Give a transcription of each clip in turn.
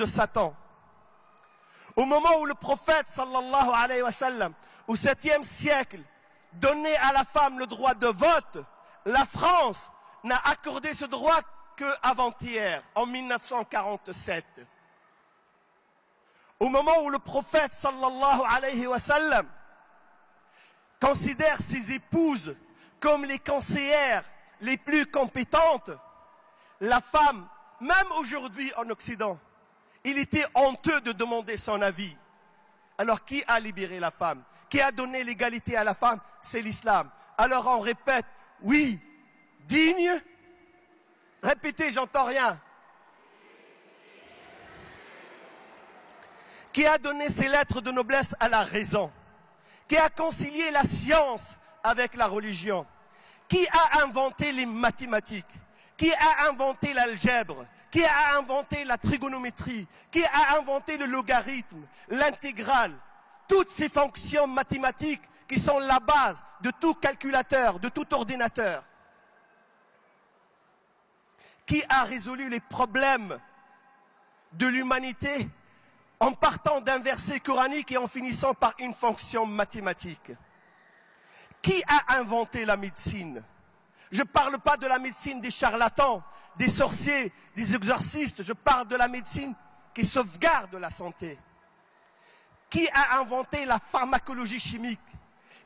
de Satan. Au moment où le prophète, sallallahu alayhi wa sallam, au 7e siècle, donnait à la femme le droit de vote, la France n'a accordé ce droit qu'avant-hier, en 1947. Au moment où le prophète, sallallahu alayhi wa sallam, considère ses épouses comme les conseillères les plus compétentes, la femme, même aujourd'hui en Occident, il était honteux de demander son avis. Alors qui a libéré la femme? Qui a donné l'égalité à la femme? C'est l'islam. Alors on répète, oui, digne. Répétez, j'entends rien. Qui a donné ces lettres de noblesse à la raison? Qui a concilié la science avec la religion? Qui a inventé les mathématiques? Qui a inventé l'algèbre? Qui a inventé la trigonométrie? Qui a inventé le logarithme, l'intégrale? Toutes ces fonctions mathématiques qui sont la base de tout calculateur, de tout ordinateur. Qui a résolu les problèmes de l'humanité en partant d'un verset coranique et en finissant par une fonction mathématique? Qui a inventé la médecine? Je ne parle pas de la médecine des charlatans, des sorciers, des exorcistes. Je parle de la médecine qui sauvegarde la santé. Qui a inventé la pharmacologie chimique?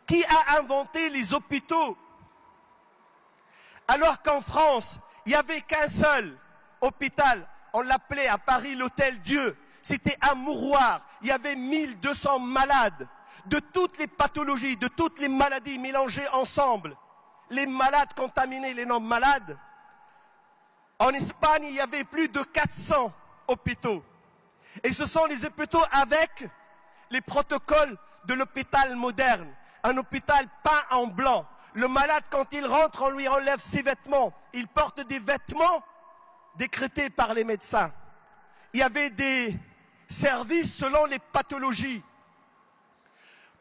Qui a inventé les hôpitaux? Alors qu'en France, il n'y avait qu'un seul hôpital, on l'appelait à Paris l'Hôtel Dieu. C'était un mouroir, il y avait 1200 malades, de toutes les pathologies, de toutes les maladies mélangées ensemble. Les malades contaminés, les non-malades. En Espagne, il y avait plus de 400 hôpitaux. Et ce sont les hôpitaux avec les protocoles de l'hôpital moderne. Un hôpital peint en blanc. Le malade, quand il rentre, on lui enlève ses vêtements. Il porte des vêtements décrétés par les médecins. Il y avait des services selon les pathologies.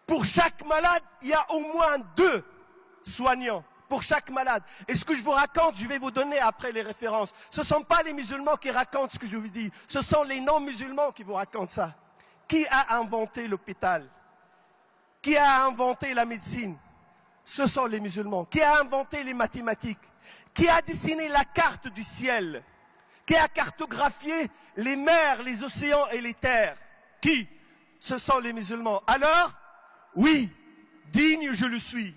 Pour chaque malade, il y a au moins 2 soignants. Pour chaque malade. Et ce que je vous raconte, je vais vous donner après les références. Ce ne sont pas les musulmans qui racontent ce que je vous dis. Ce sont les non-musulmans qui vous racontent ça. Qui a inventé l'hôpital? Qui a inventé la médecine? Ce sont les musulmans. Qui a inventé les mathématiques? Qui a dessiné la carte du ciel? Qui a cartographié les mers, les océans et les terres? Qui? Ce sont les musulmans. Alors, oui, digne je le suis.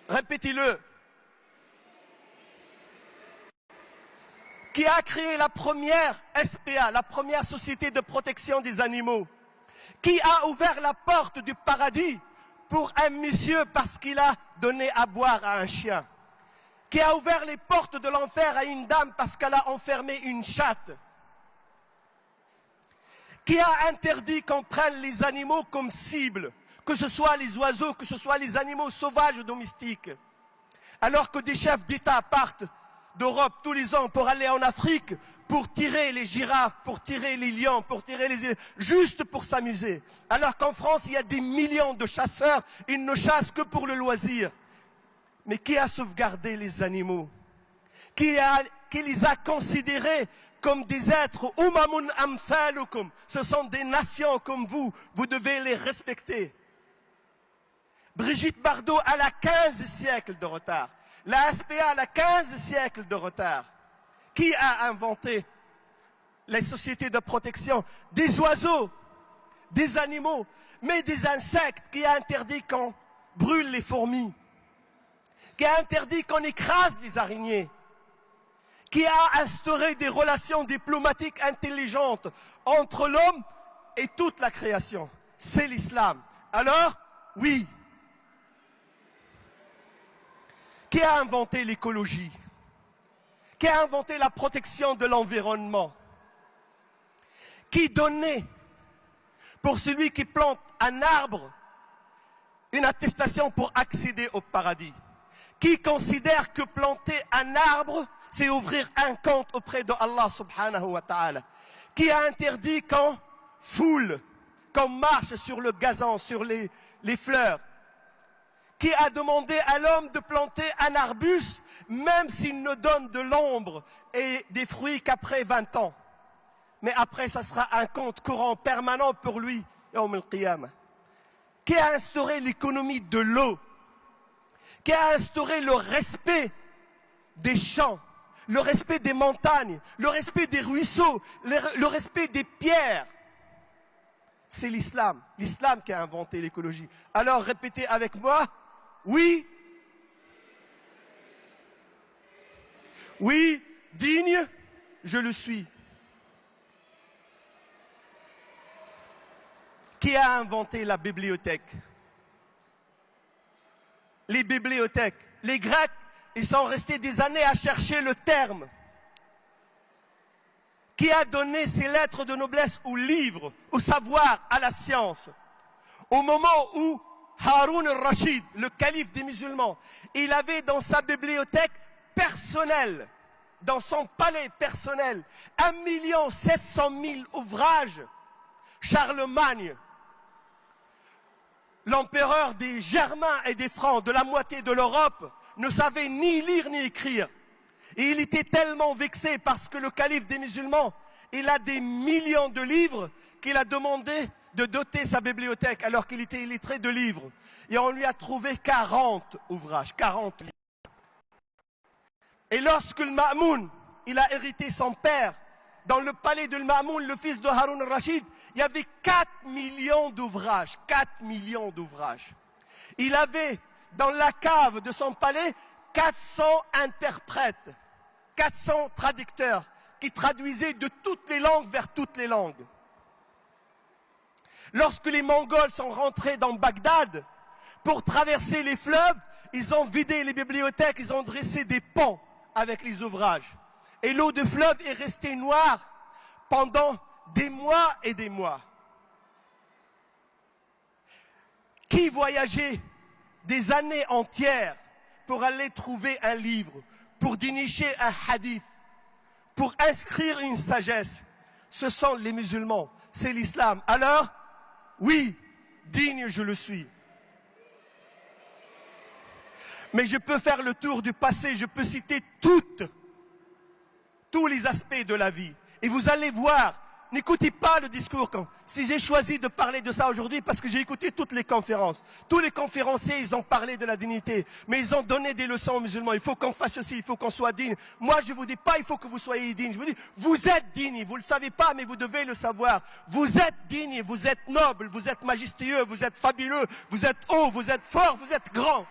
Répétez-le. Qui a créé la première SPA, la première société de protection des animaux? Qui a ouvert la porte du paradis pour un monsieur parce qu'il a donné à boire à un chien? Qui a ouvert les portes de l'enfer à une dame parce qu'elle a enfermé une chatte? Qui a interdit qu'on prenne les animaux comme cible? Que ce soit les oiseaux, que ce soit les animaux sauvages ou domestiques. Alors que des chefs d'État partent d'Europe tous les ans pour aller en Afrique, pour tirer les girafes, pour tirer les lions, pour tirer les... juste pour s'amuser. Alors qu'en France, il y a des millions de chasseurs, ils ne chassent que pour le loisir. Mais qui a sauvegardé les animaux? Qui les a considérés comme des êtres? Umamun amthalukum. Ce sont des nations comme vous devez les respecter. Brigitte Bardot, elle a 15 siècles de retard. La SPA, elle a 15 siècles de retard. Qui a inventé les sociétés de protection? Des oiseaux, des animaux, mais des insectes. Qui a interdit qu'on brûle les fourmis? Qui a interdit qu'on écrase les araignées? Qui a instauré des relations diplomatiques intelligentes entre l'homme et toute la création? C'est l'islam. Alors, oui. Qui a inventé l'écologie? Qui a inventé la protection de l'environnement? Qui donnait, pour celui qui plante un arbre, une attestation pour accéder au paradis? Qui considère que planter un arbre, c'est ouvrir un compte auprès de Allah subhanahu wa ta'ala? Qui a interdit qu'on foule, qu'on marche sur le gazon, sur les fleurs? Qui a demandé à l'homme de planter un arbuste, même s'il ne donne de l'ombre et des fruits qu'après 20 ans? mais après ça sera un compte courant permanent pour lui, Yawm al-Qiyamah. Qui a instauré l'économie de l'eau, qui a instauré le respect des champs, le respect des montagnes, le respect des ruisseaux, le respect des pierres. C'est l'islam, l'islam qui a inventé l'écologie. Alors répétez avec moi, oui, oui, digne, je le suis. Qui a inventé la bibliothèque? Les bibliothèques. Les Grecs, ils sont restés des années à chercher le terme. Qui a donné ces lettres de noblesse au livre, au savoir, à la science? Au moment où Haroun al-Rachid, le calife des musulmans, il avait dans sa bibliothèque personnelle, dans son palais personnel, 1 700 000 ouvrages. Charlemagne, l'empereur des Germains et des Francs, de la moitié de l'Europe, ne savait ni lire ni écrire. Et il était tellement vexé parce que le calife des musulmans, il a des millions de livres qu'il a demandé de doter sa bibliothèque alors qu'il était illettré de livres. Et on lui a trouvé 40 ouvrages, 40 livres. Et lorsque le Ma'moun, il a hérité son père, dans le palais de Ma'moun, le fils de Haroun al-Rachid, il y avait 4 millions d'ouvrages, 4 millions d'ouvrages. Il avait dans la cave de son palais 400 interprètes, 400 traducteurs qui traduisaient de toutes les langues vers toutes les langues. Lorsque les Mongols sont rentrés dans Bagdad, pour traverser les fleuves, ils ont vidé les bibliothèques, ils ont dressé des ponts avec les ouvrages. Et l'eau de fleuve est restée noire pendant des mois et des mois. Qui voyageait des années entières pour aller trouver un livre, pour dénicher un hadith, pour inscrire une sagesse? Ce sont les musulmans, c'est l'islam. Alors, oui, digne je le suis. Mais je peux faire le tour du passé, je peux citer tous les aspects de la vie. Et vous allez voir, n'écoutez pas le discours. Si j'ai choisi de parler de ça aujourd'hui, parce que j'ai écouté toutes les conférences. Tous les conférenciers, ils ont parlé de la dignité. Mais ils ont donné des leçons aux musulmans. Il faut qu'on fasse ceci, il faut qu'on soit digne. Moi, je ne vous dis pas, il faut que vous soyez digne. Je vous dis, vous êtes digne. Vous ne le savez pas, mais vous devez le savoir. Vous êtes digne, vous êtes noble, vous êtes majestueux, vous êtes fabuleux, vous êtes haut, vous êtes fort, vous êtes grand.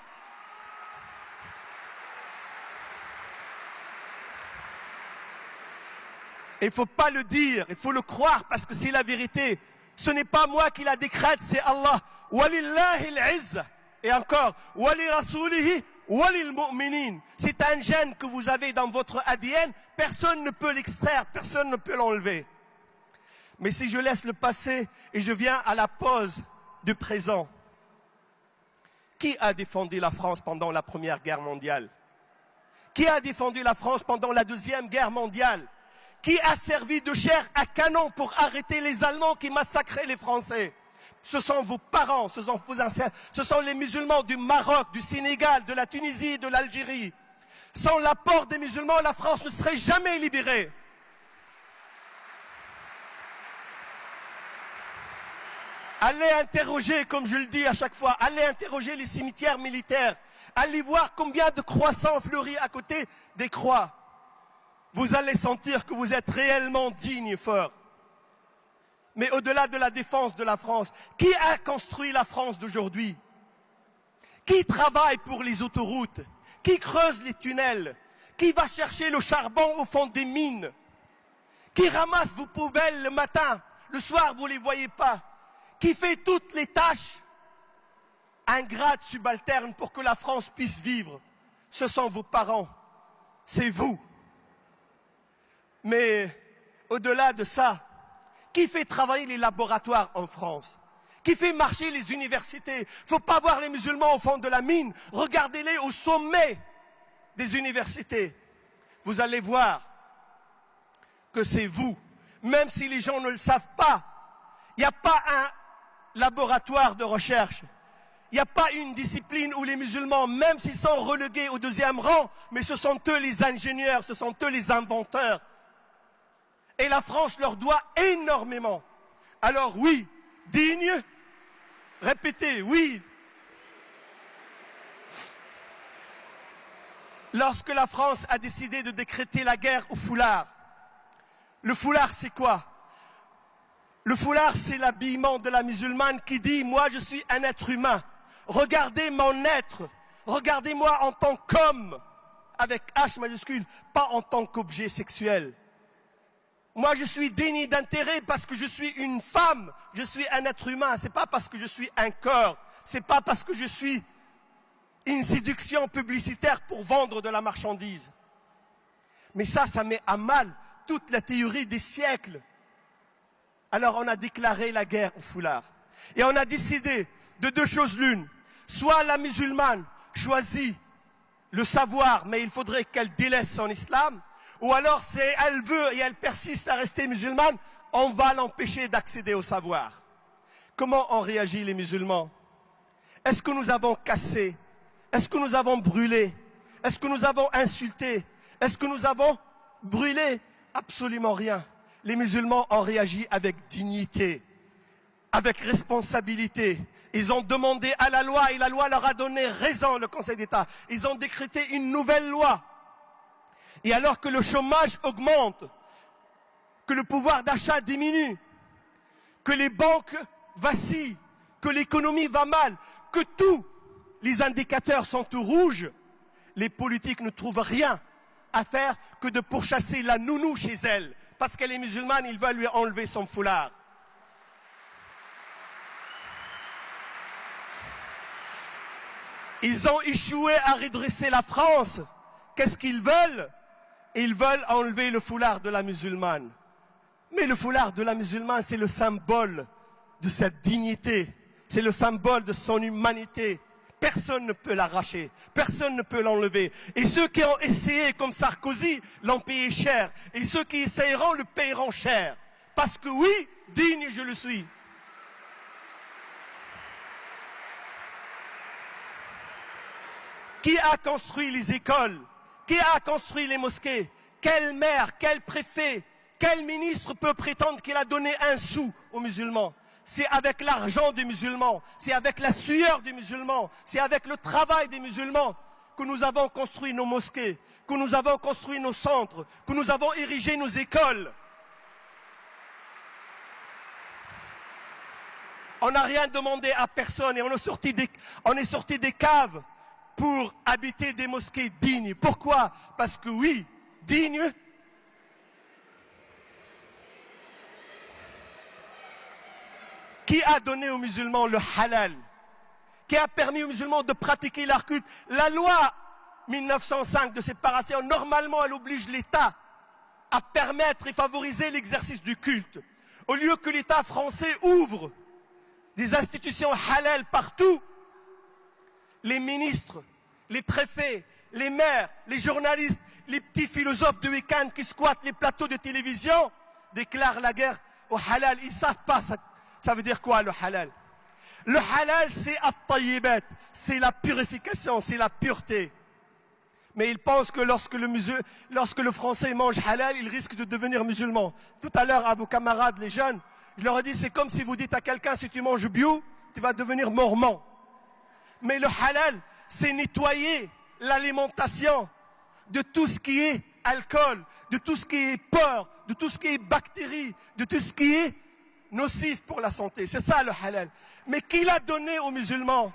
Il ne faut pas le dire, il faut le croire parce que c'est la vérité. Ce n'est pas moi qui la décrète, c'est Allah. Walillahi al-izza. Et encore, wali rasulihi walil mu'minin. C'est un gène que vous avez dans votre ADN, personne ne peut l'extraire, personne ne peut l'enlever. Mais si je laisse le passé et je viens à la pause du présent, qui a défendu la France pendant la Première Guerre mondiale? Qui a défendu la France pendant la Deuxième Guerre mondiale? Qui a servi de chair à canon pour arrêter les Allemands qui massacraient les Français? Ce sont vos parents, ce sont vos ancêtres, ce sont les musulmans du Maroc, du Sénégal, de la Tunisie, de l'Algérie. Sans l'apport des musulmans, la France ne serait jamais libérée. Allez interroger, comme je le dis à chaque fois, allez interroger les cimetières militaires. Allez voir combien de croissants fleuris à côté des croix. Vous allez sentir que vous êtes réellement digne et fort. Mais au-delà de la défense de la France, qui a construit la France d'aujourd'hui? Qui travaille pour les autoroutes? Qui creuse les tunnels? Qui va chercher le charbon au fond des mines? Qui ramasse vos poubelles le matin? Le soir, vous ne les voyez pas. Qui fait toutes les tâches ingrates, subalternes pour que la France puisse vivre? Ce sont vos parents. C'est vous. Mais au-delà de ça, qui fait travailler les laboratoires en France? Qui fait marcher les universités? Il ne faut pas voir les musulmans au fond de la mine. Regardez-les au sommet des universités. Vous allez voir que c'est vous. Même si les gens ne le savent pas, il n'y a pas un laboratoire de recherche. Il n'y a pas une discipline où les musulmans, même s'ils sont relégués au deuxième rang, mais ce sont eux les ingénieurs, ce sont eux les inventeurs. Et la France leur doit énormément. Alors oui, digne, répétez, oui. Lorsque la France a décidé de décréter la guerre au foulard, le foulard c'est quoi? Le foulard c'est l'habillement de la musulmane qui dit « Moi je suis un être humain, regardez mon être, regardez-moi en tant qu'homme » avec H majuscule, pas en tant qu'objet sexuel. Moi je suis digne d'intérêt parce que je suis une femme, je suis un être humain, c'est pas parce que je suis un corps, c'est pas parce que je suis une séduction publicitaire pour vendre de la marchandise. Mais ça met à mal toute la théorie des siècles. Alors on a déclaré la guerre au foulard. Et on a décidé de deux choses l'une. Soit la musulmane choisit le savoir, mais il faudrait qu'elle délaisse son islam, ou alors si elle veut et elle persiste à rester musulmane, on va l'empêcher d'accéder au savoir. Comment ont réagi les musulmans? Est-ce que nous avons cassé? Est-ce que nous avons brûlé? Est-ce que nous avons insulté? Est-ce que nous avons brûlé? Absolument rien. Les musulmans ont réagi avec dignité, avec responsabilité. Ils ont demandé à la loi et la loi leur a donné raison, le Conseil d'État. Ils ont décrété une nouvelle loi. Et alors que le chômage augmente, que le pouvoir d'achat diminue, que les banques vacillent, que l'économie va mal, que tous les indicateurs sont tout rouges, les politiques ne trouvent rien à faire que de pourchasser la nounou chez elle. Parce qu'elle est musulmane, ils veulent lui enlever son foulard. Ils ont échoué à redresser la France. Qu'est-ce qu'ils veulent? Ils veulent enlever le foulard de la musulmane. Mais le foulard de la musulmane, c'est le symbole de sa dignité. C'est le symbole de son humanité. Personne ne peut l'arracher. Personne ne peut l'enlever. Et ceux qui ont essayé, comme Sarkozy, l'ont payé cher. Et ceux qui essayeront le paieront cher. Parce que oui, digne je le suis. Qui a construit les écoles? Qui a construit les mosquées? Quel maire, quel préfet, quel ministre peut prétendre qu'il a donné un sou aux musulmans? C'est avec l'argent des musulmans, c'est avec la sueur des musulmans, c'est avec le travail des musulmans que nous avons construit nos mosquées, que nous avons construit nos centres, que nous avons érigé nos écoles. On n'a rien demandé à personne et on est sorti des caves pour habiter des mosquées dignes. Pourquoi? Parce que oui, digne. Qui a donné aux musulmans le halal? Qui a permis aux musulmans de pratiquer leur culte? La loi 1905 de séparation, normalement, elle oblige l'État à permettre et favoriser l'exercice du culte. Au lieu que l'État français ouvre des institutions halal partout, les ministres, les préfets, les maires, les journalistes, les petits philosophes de week-end qui squattent les plateaux de télévision déclarent la guerre au halal. Ils ne savent pas ça veut dire quoi le halal? Le halal c'est at-tayyibat, c'est la purification, c'est la pureté. Mais ils pensent que lorsque le français mange halal, il risque de devenir musulman. Tout à l'heure à vos camarades les jeunes, je leur ai dit c'est comme si vous dites à quelqu'un si tu manges bio, tu vas devenir mormon. Mais le halal, c'est nettoyer l'alimentation de tout ce qui est alcool, de tout ce qui est porc, de tout ce qui est bactéries, de tout ce qui est nocif pour la santé. C'est ça le halal. Mais qui l'a donné aux musulmans?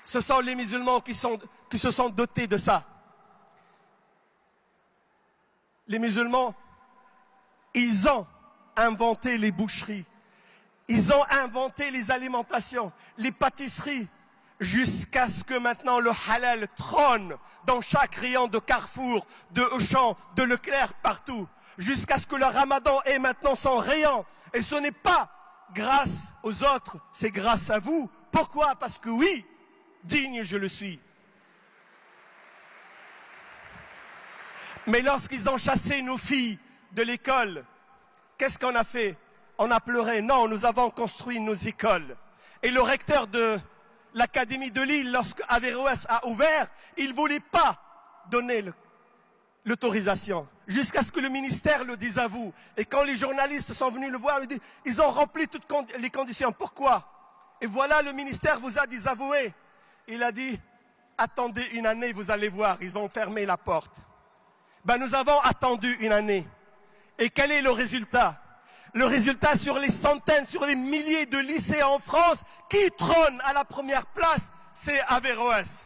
Ce sont les musulmans qui se sont dotés de ça. Les musulmans, ils ont inventé les boucheries. Ils ont inventé les alimentations, les pâtisseries, jusqu'à ce que maintenant le halal trône dans chaque rayon de Carrefour, de Auchan, de Leclerc, partout. Jusqu'à ce que le ramadan ait maintenant son rayon. Et ce n'est pas grâce aux autres, c'est grâce à vous. Pourquoi? Parce que oui, digne je le suis. Mais lorsqu'ils ont chassé nos filles de l'école, qu'est-ce qu'on a fait? On a pleuré. Non, nous avons construit nos écoles. Et le recteur de l'Académie de Lille, lorsque Averroès a ouvert, il ne voulait pas donner l'autorisation. jusqu'à ce que le ministère le désavoue. Et quand les journalistes sont venus le voir, ils ont rempli toutes les conditions. Pourquoi? Et voilà, le ministère vous a désavoué. Il a dit, attendez une année, vous allez voir, ils vont fermer la porte. Ben, nous avons attendu une année. Et quel est le résultat? Le résultat, sur les centaines, sur les milliers de lycées en France, qui trône à la première place, c'est Averroès.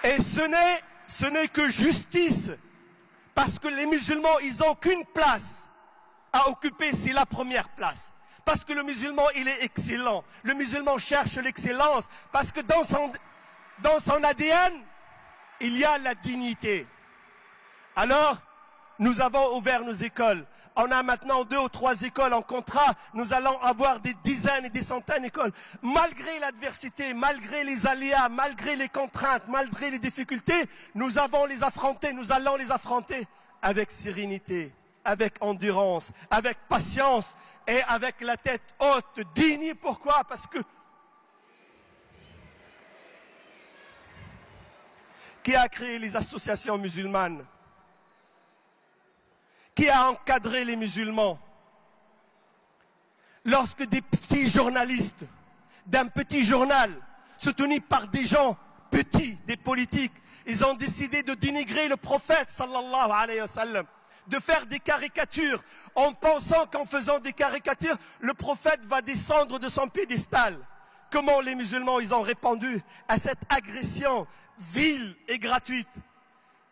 Et ce n'est que justice, parce que les musulmans, ils n'ont qu'une place à occuper, c'est la première place. Parce que le musulman, il est excellent. Le musulman cherche l'excellence, parce que dans son ADN, il y a la dignité. Alors, nous avons ouvert nos écoles. On a maintenant 2 ou 3 écoles en contrat. Nous allons avoir des dizaines et des centaines d'écoles. Malgré l'adversité, malgré les aléas, malgré les contraintes, malgré les difficultés, nous allons les affronter avec sérénité, avec endurance, avec patience et avec la tête haute, digne. Pourquoi? Parce que qui a créé les associations musulmanes? Qui a encadré les musulmans? Lorsque des petits journalistes d'un petit journal, soutenus par des gens petits, des politiques, ils ont décidé de dénigrer le prophète sallallahu alayhi wa sallam, de faire des caricatures, en pensant qu'en faisant des caricatures, le prophète va descendre de son piédestal. Comment les musulmans, ils ont répondu à cette agression vile et gratuite?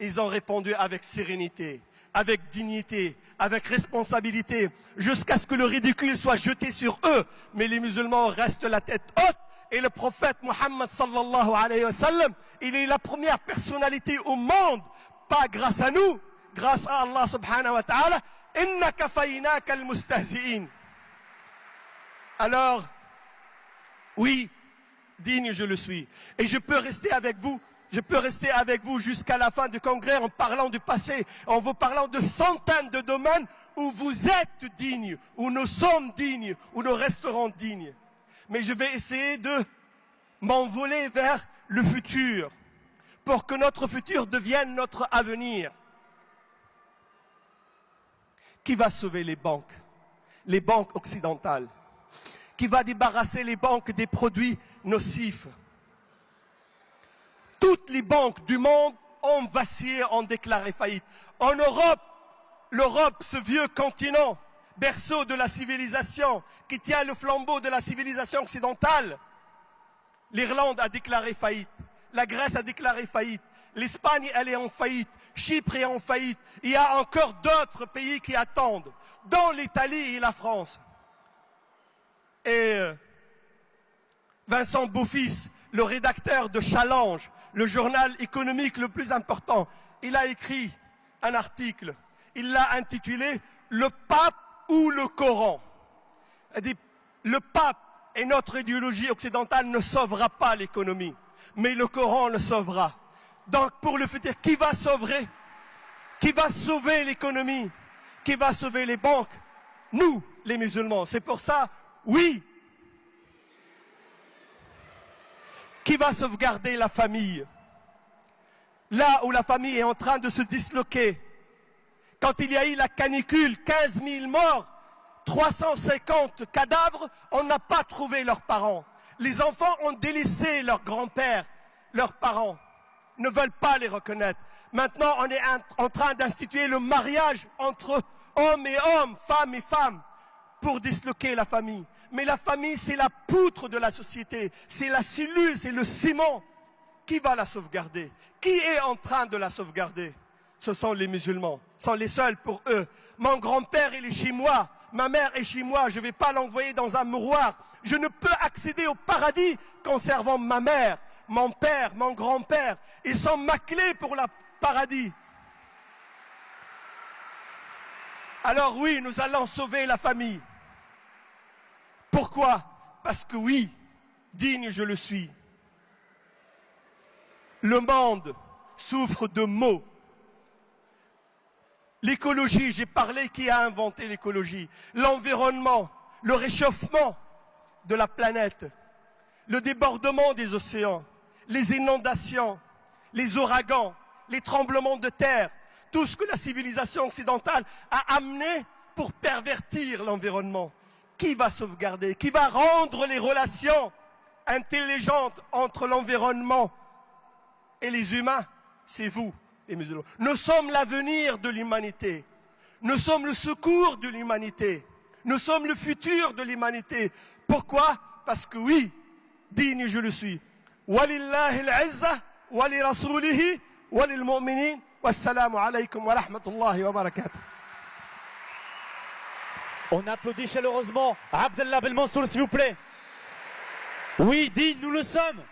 Ils ont répondu avec sérénité, avec dignité, avec responsabilité, jusqu'à ce que le ridicule soit jeté sur eux. Mais les musulmans restent la tête haute. Et le prophète Muhammad sallallahu alayhi wa sallam, il est la première personnalité au monde, pas grâce à nous, grâce à Allah subhanahu wa ta'ala. Inna kafaynaka al-mustahzi'in. Alors, oui, digne je le suis. Et je peux rester avec vous. Je peux rester avec vous jusqu'à la fin du congrès en parlant du passé, en vous parlant de centaines de domaines où vous êtes dignes, où nous sommes dignes, où nous resterons dignes. Mais je vais essayer de m'envoler vers le futur, pour que notre futur devienne notre avenir. Qui va sauver les banques occidentales? Qui va débarrasser les banques des produits nocifs? Toutes les banques du monde ont vacillé, ont déclaré faillite. En Europe, l'Europe, ce vieux continent, berceau de la civilisation, qui tient le flambeau de la civilisation occidentale, l'Irlande a déclaré faillite, la Grèce a déclaré faillite, l'Espagne, elle est en faillite, Chypre est en faillite. Il y a encore d'autres pays qui attendent, dont l'Italie et la France. Et Vincent Beaufils, le rédacteur de Challenge, le journal économique le plus important, il a écrit un article. Il l'a intitulé « Le pape ou le Coran ». Il dit « Le pape et notre idéologie occidentale ne sauvera pas l'économie, mais le Coran le sauvera ». Donc pour le futur, qui va sauver? Qui va sauver l'économie? Qui va sauver les banques? Nous, les musulmans. C'est pour ça, oui. Qui va sauvegarder la famille? Là où la famille est en train de se disloquer. Quand il y a eu la canicule, 15 000 morts, 350 cadavres, on n'a pas trouvé leurs parents. Les enfants ont délaissé leurs grands-pères, leurs parents, ne veulent pas les reconnaître. Maintenant, on est en train d'instituer le mariage entre hommes et hommes, femmes et femmes, pour disloquer la famille. Mais la famille, c'est la poutre de la société, c'est la cellule, c'est le ciment. Qui va la sauvegarder? Qui est en train de la sauvegarder? Ce sont les musulmans, ce sont les seuls pour eux. Mon grand-père, il est chez moi, ma mère est chez moi, je ne vais pas l'envoyer dans un mouroir. Je ne peux accéder au paradis qu'en servant ma mère, mon père, mon grand-père. Ils sont ma clé pour le paradis. Alors oui, nous allons sauver la famille. Pourquoi? Parce que oui, digne je le suis. Le monde souffre de maux. L'écologie, j'ai parlé qui a inventé l'écologie. L'environnement, le réchauffement de la planète, le débordement des océans, les inondations, les ouragans, les tremblements de terre, tout ce que la civilisation occidentale a amené pour pervertir l'environnement. Qui va sauvegarder? Qui va rendre les relations intelligentes entre l'environnement et les humains? C'est vous, les musulmans. Nous sommes l'avenir de l'humanité. Nous sommes le secours de l'humanité. Nous sommes le futur de l'humanité. Pourquoi? Parce que oui, digne je le suis. Walillahi al-izza, wali rasulihi, walil mu'minin. Wassalamu alaykum wa rahmatullahi wa barakatuh. On applaudit chaleureusement Abdellah Belmansour, s'il vous plaît. Oui, digne, nous le sommes.